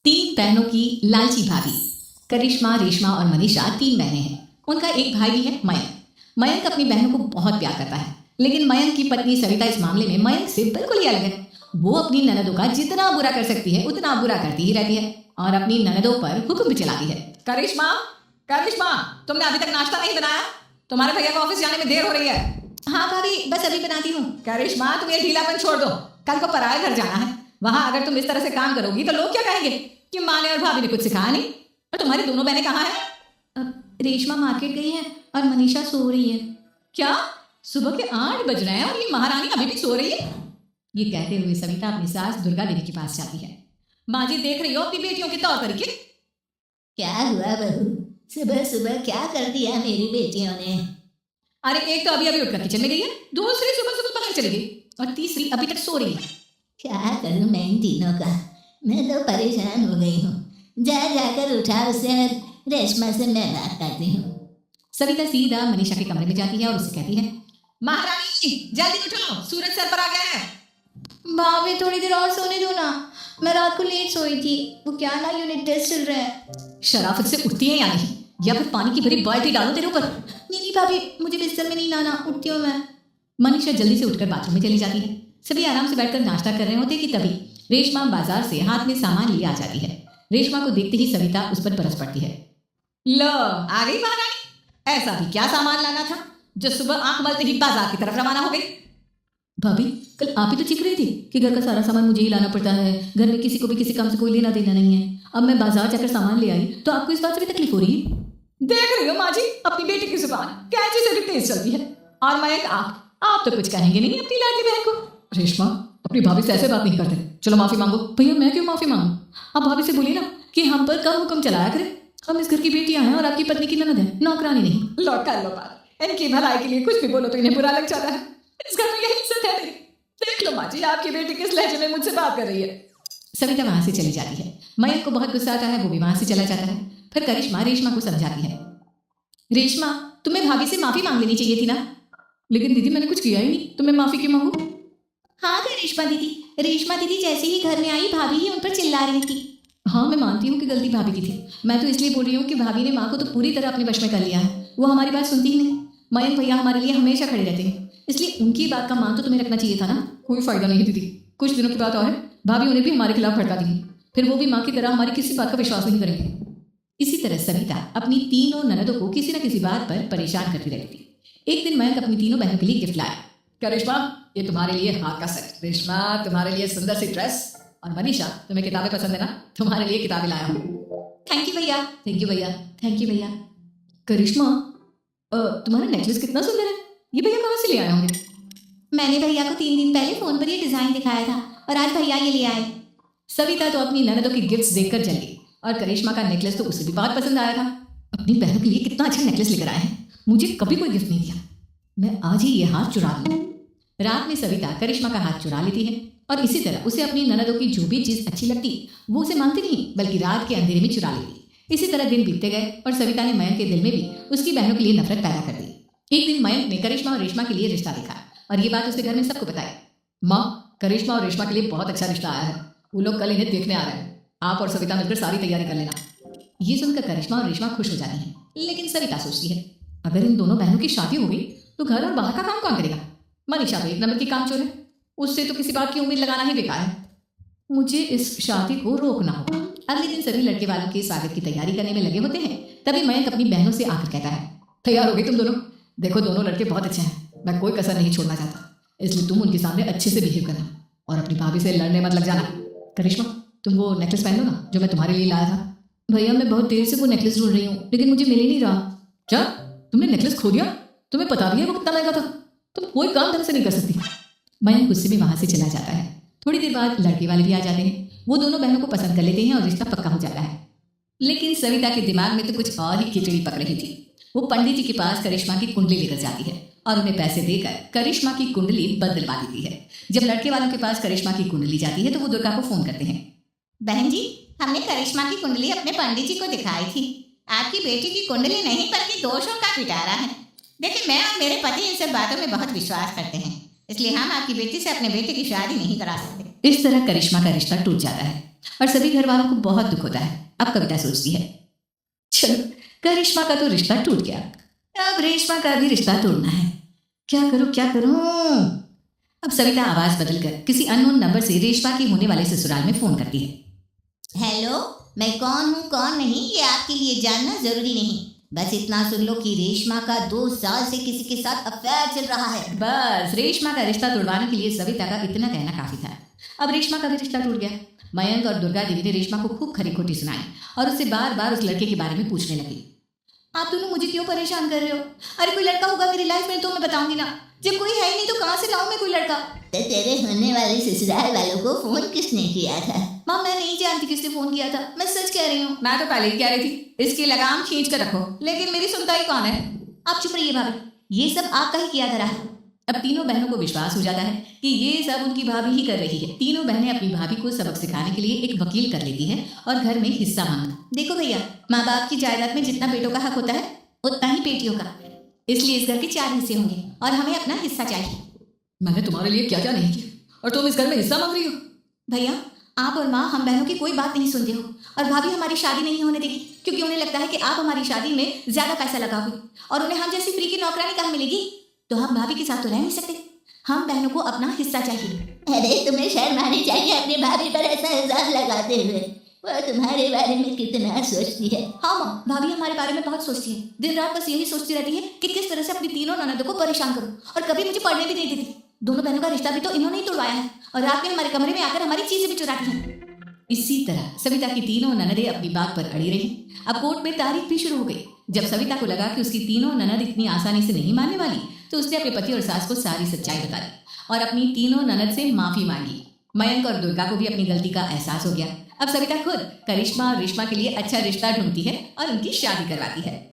तीन बहनों की लालची भाभी। करिश्मा, रेशमा और मनीषा तीन बहनें हैं। उनका एक भाई भी है, मयंक। मयंक अपनी बहनों को बहुत प्यार करता है, लेकिन मयंक की पत्नी सविता इस मामले में मयंक से बिल्कुल ही अलग है। वो अपनी ननदों का जितना बुरा कर सकती है उतना बुरा करती ही रहती है और अपनी ननदों पर हुक्म भी चलाती है। करिश्मा, करिश्मा, तुमने अभी तक नाश्ता नहीं बनाया? तुम्हारे भैया को ऑफिस जाने में देर हो रही है। हाँ भाभी, बस अभी बनाती हूँ। करिश्मा, तुम ये ढीलापन छोड़ दो। कल को पराये घर जाना है। वहां अगर तुम इस तरह से काम करोगी तो लोग क्या कहेंगे कि माँ ने और भाभी ने कुछ सिखाया नहीं। और तुम्हारी दोनों बहनें कहाँ हैं? रेशमा मार्केट गई है और मनीषा सो रही है। क्या? सुबह के 8 बज रहे हैं और ये महारानी अभी भी सो रही है? ये कहते हुए सविता अपनी सास दुर्गा देवी के पास जाती है। माँ जी, देख रही हो अपनी बेटियों के तौर तरीके? क्या हुआ बहू, सुबह सुबह क्या कर दिया मेरी बेटियों ने? अरे एक तो अभी अभी उठकर किचन में गई है, दूसरी सुबह सुबह बाहर चली गई और तीसरी अभी तक सो रही है। क्या करूं मैं इन तीनों का, मैं तो परेशान हो गई हूँ। जा जाकर उठा उसे और रेशमा से मैं बात करती हूँ। सविता सीधा मनीषा के कमरे में जाती है और उसे कहती है, महारानी जल्दी उठो, सूरज सर पर आ गया है। भाभी थोड़ी देर और सोने दो ना, मैं रात को लेट सोई थी। वो क्या ना यूनिट टेस्ट चल रहा है। शराफत से उठती है या नहीं, या फिर पानी की भरी बाल्टी डालो तेरे ऊपर। नहीं भाभी, मुझे बिस्तर में नहीं लाना, उठती हूँ मैं। मनीषा जल्दी से उठकर बाथरूम में चली जाती है। सभी आराम से बैठकर नाश्ता कर रहे होते कि तभी रेशमा बाजार से हाथ में सामान लिए आ जाती है। रेशमा को देखते ही सविता उस पर बरस पड़ती है। लो, आ गई महारानी। ऐसा भी क्या सामान लाना था जो सुबह आंख मलते ही बाजार की तरफ रवाना हो गई? भाभी, कल आप ही तो चीख रही थी कि घर का सारा सामान मुझे ही लाना पड़ता है, घर में किसी को भी किसी काम से कोई लेना देना नहीं है। अब मैं बाजार जाकर सामान ले आई तो आपको इस बात से भी तकलीफ हो रही है? देख रही हो माँ जी, अपनी बेटी की जुबान कैंची से भी तेज चलती है। और मयंक, आप तो कुछ कहेंगे नहीं अपनी लाडली बहन को। रेशमा, अपनी भाभी से ऐसे बात नहीं करते। चलो माफी मांगो। भैया, मैं क्यों माफी मांगू? आप भाभी से बोलिए ना कि हम पर कम हुक्म चलाया करें। हम इस घर की बेटियां हैं और आपकी पत्नी की ननद है, नौकरानी नहीं। लो कर लो बात, इनकी भलाई के लिए कुछ भी बोलो तो इन्हें बुरा लग जाता है। इस घर में यही इज्जत है मेरी। देख लो माँ जी, आपकी बेटी किस लहजे में मुझसे बात कर रही है। सविता वहां से चली जाती है। मयंक को बहुत गुस्सा आता है, वो भी वहां से चला जाता है। फिर करिश्मा रेशमा को समझाती है। रेशमा, तुम्हें भाभी से माफी मांग लेनी चाहिए थी ना। लेकिन दीदी, मैंने कुछ किया ही नहीं, तो मैं माफी क्यों मांगू? हाँ रेशमा दीदी जैसे ही घर में आई भाभी ही उन पर चिल्ला रही थी। हाँ, मैं मानती हूँ कि गलती भाभी की थी। मैं तो इसलिए बोल रही हूँ कि भाभी ने माँ को तो पूरी तरह अपने वश में कर लिया है। वो हमारी बात सुनती ही नहीं। मयंक भैया हमारे लिए हमेशा खड़े रहते हैं, इसलिए उनकी बात का मान तो तुम्हें रखना चाहिए था ना। कोई फायदा नहीं दीदी, कुछ दिनों की बात और है, भाभी उन्हें भी हमारे खिलाफ भड़का दी। फिर वो भी माँ की तरह हमारी किसी बात का विश्वास नहीं करेंगे। इसी तरह सविता अपनी तीनों ननदों को किसी न किसी बात पर परेशान करती रहती थी। एक दिन मयंक अपनी तीनों बहनों के लिए गिफ्ट लाया। क्या रेशमा, ये तुम्हारे लिए हाथ का सेट। रेशमा, तुम्हारे लिए सुंदर सी ड्रेस। और मनीषा, तुम्हें किताबें पसंद है ना, तुम्हारे लिए किताबें लाया हूँ। थैंक यू भैया। थैंक यू भैया। थैंक यू भैया। करिश्मा, तुम्हारा नेकलेस कितना सुंदर है, ये भैया कहाँ से ले आए होंगे? मैंने भैया को 3 दिन पहले फोन पर ये डिजाइन दिखाया था और आज भैया ये ले आए। सविता तो अपनी ननदों की गिफ्ट्स देखकर जल गई और करिश्मा का नेकलेस तो उसे भी बहुत पसंद आया था। अपनी बहन के लिए कितना अच्छा नेकलेस लेकर आए हैं, मुझे कभी कोई गिफ्ट नहीं दिया। मैं आज ही ये हाथ चुरा लूं। रात में सविता करिश्मा का हाथ चुरा लेती है और इसी तरह उसे अपनी ननदों की जो भी चीज अच्छी लगती वो उसे मांगती नहीं, बल्कि रात के अंधेरे में चुरा लेती। इसी तरह दिन बीतते गए और सविता ने मयंक के दिल में भी उसकी बहनों के लिए नफरत पैदा कर दी। एक दिन मयंक ने करिश्मा और रेशमा के लिए रिश्ता देखा और ये बात उसके घर में सबको बताई। माँ, करिश्मा और रेशमा के लिए बहुत अच्छा रिश्ता आया है, वो लोग कल इन्हें देखने आ रहे हैं। आप और सविता मिलकर सारी तैयारी कर लेना। ये सुनकर करिश्मा और रेशमा खुश हो जाती हैं, लेकिन सविता सोचती है अगर इन दोनों बहनों की शादी हो गई तो घर और बाहर का काम कौन करेगा? मनीषा तो एक नंबर की कामचोर है, उससे तो किसी बात की उम्मीद लगाना ही बेकार है। मुझे इस शादी को रोकना होगा। अगले दिन सभी लड़के वालों के स्वागत की तैयारी करने में लगे होते हैं। तभी मयंक अपनी बहनों से आकर कहता है, तैयार हो गई तुम दोनों? देखो, दोनों लड़के बहुत अच्छे हैं, मैं कोई कसर नहीं छोड़ना चाहता, इसलिए तुम उनके सामने अच्छे से बिहेव करना और अपनी भाभी से लड़ने मत लग जाना। करिश्मा, तुम वो नेकलेस पहन लो ना जो मैं तुम्हारे लिए लाया था। भैया, मैं बहुत देर से वो नेकलेस ढूंढ रही हूँ, लेकिन मुझे मिल ही नहीं रहा। क्या, तुमने नेकलेस खो दिया? तुम्हें पता भी है वो कितना महंगा था, तुम कोई काम ढंग से नहीं कर सकती। मयंक गुस्से में वहां से चला जाता है। थोड़ी देर बाद लड़के वाले भी आ जाते हैं। वो दोनों बहनों को पसंद कर लेते हैं और रिश्ता पक्का हो जाता है। लेकिन सविता के दिमाग में तो कुछ और ही खिचड़ी पक रही थी। वो पंडित जी के पास करिश्मा की कुंडली लेकर जाती है और उन्हें पैसे देकर करिश्मा की कुंडली बदलवा देती है। जब लड़के वालों के पास करिश्मा की कुंडली जाती है तो वो दुर्गा को फोन करते हैं। बहन जी, हमने करिश्मा की कुंडली अपने पंडित जी को दिखाई थी। आपकी बेटी की कुंडली नहीं बल्कि दोषों का पिटारा है। देखिए, मैं और मेरे पति इन सब बातों में बहुत विश्वास करते हैं, इसलिए हम आपकी बेटी से अपने बेटे की शादी नहीं करा सकते। इस तरह करिश्मा का रिश्ता टूट जाता है। और सभी घर वालों को बहुत दुख होता है। अब कविता सोचती है, चलो करिश्मा का तो रिश्ता टूट गया, अब रेशमा का भी रिश्ता तोड़ना है। क्या करूं? अब सविता आवाज बदलकर किसी अननोन नंबर से रेशमा के होने वाले ससुराल में फोन करती है। हेलो, मैं कौन हूँ कौन नहीं ये आपके लिए जानना जरूरी नहीं, बस इतना सुन लो कि रेशमा का 2 साल से किसी के साथ अफेयर चल रहा है। बस रेशमा का रिश्ता तोड़वाने के लिए सविता का इतना कहना काफी था। अब रेशमा का भी रिश्ता टूट गया। मयंक और दुर्गा देवी ने रेशमा को खूब खरी खोटी सुनाई और उससे बार बार उस लड़के के बारे में पूछने लगी। आप दोनों मुझे क्यों परेशान कर रहे हो? अरे कोई लड़का होगा मेरी लाइफ में तो मैं बताऊंगी ना, जब कोई है ही नहीं तो कहाँ से लाऊं मैं कोई लड़का? तो तेरे होने वाले ससुराल वालों को फोन किसने किया था? माँ मैं नहीं जानती किसने फोन किया था, मैं सच कह रही हूँ। मैं तो पहले ही कह रही थी इसकी लगाम खींच कर रखो, लेकिन मेरी सुनता ही कौन है? आप चुप रहिए भाभी, ये सब आपका ही किया धरा है। अब तीनों बहनों को विश्वास हो जाता है कि ये सब उनकी भाभी ही कर रही है। तीनों बहनें अपनी भाभी को सबक सिखाने के लिए एक वकील कर लेती है और घर में हिस्सा मांगना। देखो भैया, माँ बाप की जायदाद में जितना बेटों का हक होता है उतना ही बेटियों का, इसलिए इस घर के 4 हिस्से होंगे और हमें अपना हिस्सा चाहिए। मैंने तुम्हारे लिए क्या क्या नहीं किया और तुम इस घर में हिस्सा मांग रही हो? भैया आप और माँ हम बहनों की कोई बात नहीं सुनते हो और भाभी हमारी शादी नहीं होने देगी क्योंकि उन्हें लगता है कि आप हमारी शादी में ज्यादा पैसा लगाओगे और उन्हें हम जैसी फ्री की नौकरानी कहाँ मिलेगी, तो हम भाभी के साथ तो रह नहीं सकते। हम बहनों को अपना हिस्सा चाहिए। अरे तुम्हें शर्म आनी चाहिए अपनी भाभी पर ऐसा इल्जाम लगाते हुए, वो तुम्हारे बारे में कितना सोचती है। हाँ माँ, भाभी हमारे बारे में बहुत सोचती है, दिन रात बस यही सोचती रहती है कि किस तरह से अपनी तीनों ननदों को परेशान करूं और कभी मुझे पढ़ने भी नहीं देती। दोनों बहनों का रिश्ता भी तो इन्होंने ही तोड़वाया है और रात में हमारे कमरे में आकर हमारी चीजें भी चुराती हैं। इसी तरह सविता की तीनों ननदें अपनी बात पर अड़ी रही। अब कोर्ट में तारीख भी शुरू हो गई। जब सविता को लगा कि उसकी तीनों ननद इतनी आसानी से नहीं मानने वाली, तो उसने अपने पति और सास को सारी सच्चाई बता दी और अपनी तीनों ननद से माफी मांगी। मयंक और दुर्गा को भी अपनी गलती का एहसास हो गया। अब सविता खुद करिश्मा और रेशमा के लिए अच्छा रिश्ता ढूंढती है और उनकी शादी करवाती है।